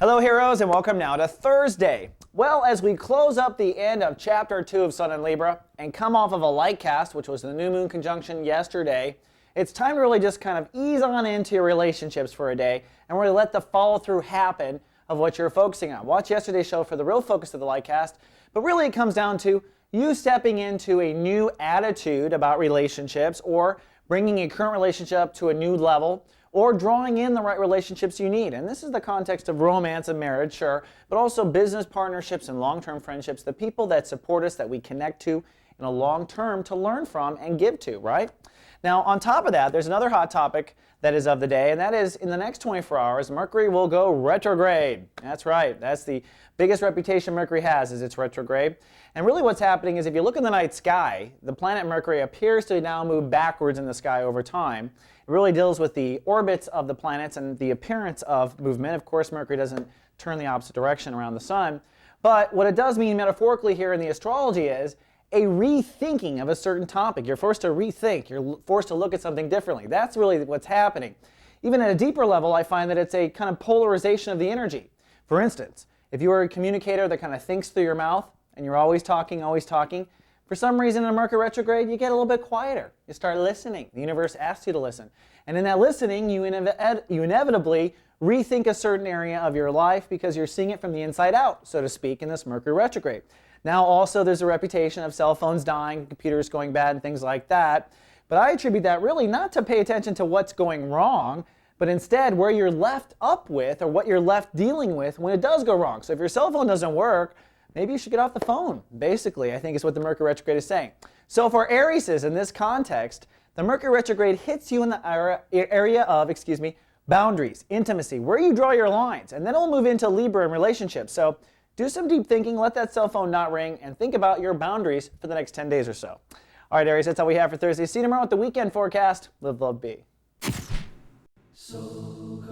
Hello heroes, and welcome now to Thursday. Well, as we close up the end of Chapter 2 of Sun in Libra and come off of a light cast, which was the new moon conjunction yesterday, it's time to really just kind of ease on into your relationships for a day and really let the follow through happen of what you're focusing on. Watch yesterday's show for the real focus of the light cast, but really it comes down to you stepping into a new attitude about relationships, or bringing a current relationship up to a new level, or drawing in the right relationships you need. And this is the context of romance and marriage, sure, but also business partnerships and long-term friendships, the people that support us, that we connect to in a long term to learn from and give to, right? Now, on top of that, there's another hot topic that is of the day, and that is in the next 24 hours, Mercury will go retrograde. That's right. That's the biggest reputation Mercury has, is it's retrograde. And really what's happening is if you look in the night sky, the planet Mercury appears to now move backwards in the sky over time. It really deals with the orbits of the planets and the appearance of movement. Of course, Mercury doesn't turn the opposite direction around the sun. But what it does mean metaphorically here in the astrology is a rethinking of a certain topic. You're forced to rethink. You're forced to look at something differently. That's really what's happening. Even at a deeper level, I find that it's a kind of polarization of the energy. For instance, if you are a communicator that kind of thinks through your mouth and you're always talking, for some reason in a Mercury retrograde, you get a little bit quieter. You start listening. The universe asks you to listen. And in that listening, you inevitably rethink a certain area of your life because you're seeing it from the inside out, so to speak, in this Mercury retrograde. Now also there's a reputation of cell phones dying, computers going bad, and things like that. But I attribute that really not to pay attention to what's going wrong, but instead where you're left up with or what you're left dealing with when it does go wrong. So if your cell phone doesn't work, maybe you should get off the phone, basically, I think is what the Mercury retrograde is saying. So for Aries, in this context, the Mercury retrograde hits you in the area of, boundaries, intimacy, where you draw your lines, and then it'll move into Libra and relationships. So do some deep thinking, let that cell phone not ring, and think about your boundaries for the next 10 days or so. All right, Aries, that's all we have for Thursday. See you tomorrow with the weekend forecast. Live, love, be. So